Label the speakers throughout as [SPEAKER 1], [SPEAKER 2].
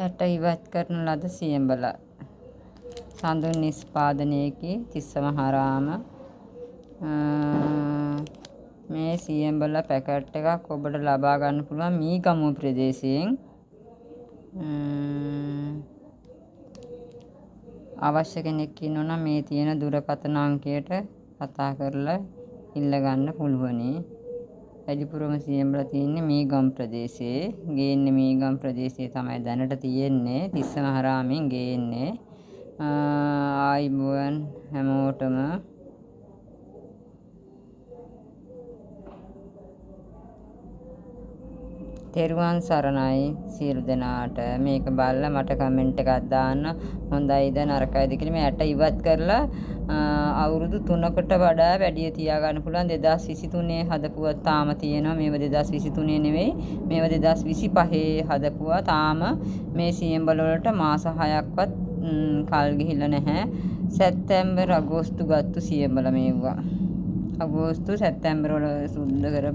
[SPEAKER 1] ඇට ඉවත් කරන ලද සියඹල සඳුන් නිෂ්පාදනයේකි තිස්සමහාරාම. මේ සියඹල පැකට් එකක් ඔබට ලබා ගන්න පුළුවන් මීගමුව ප්‍රදේශයෙන්. අවශ්‍ය කෙනෙක් ඉන්නවා නම් මේ තියෙන දුරකථන අංකයට කතා කරලා ඉල්ල ගන්න පුළුවනි. වැඩිපුරම සියඹල තියෙන්නේ මීගම් ප්‍රදේශයේ. ගේන්නේ මීගම් ප්‍රදේශයේ තමයි දැනට තියෙන්නේ. තිස්සමහාරාමෙන් ගේන්නේ. ආයිබුවන් හැමෝටම. තෙරුවන් සරණයි සියලු දෙනාට. මේක බලලා මට කමෙන්ට් එකක් දාන්න. හොඳයිද නරකයිද කියලා. මේ ඇට ඉවත් කරලා අවුරුදු 3කට වඩා වැඩිය තියාගන්න පුළුවන්. 2023 හදපුවා තාම තියෙනවා. මේව 2023 නෙවෙයි. මේව 2025 හදපුවා. තාම මේ සියඹල වලට මාස 6ක්වත් කල් ගිහිල්ලා නැහැ. සැප්තැම්බර් අගෝස්තු ගත්තු සියඹල මේවා. අගෝස්තු සැප්තැම්බර් වල සුද්ධ කර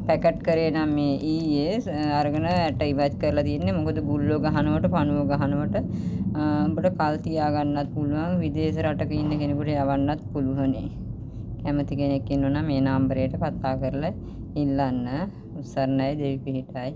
[SPEAKER 1] පැකට් කරේ නම් මේ ඊයේ අරගෙන ඇට ඉවත් කරලා තියෙන්නේ. මොකද බුල්ලෝ ගහනවට පණුව ගහනවට උඹට කල් තියාගන්නත් පුළුවන්. විදේශ රටක ඉන්න කෙනෙකුට යවන්නත් පුළුවනි. කැමති කෙනෙක් ඉන්නවා නම් මේ නම්බරයට කතා කරලා ඉල්ලන්න. උසරණයි දෙවි පිහිටයි.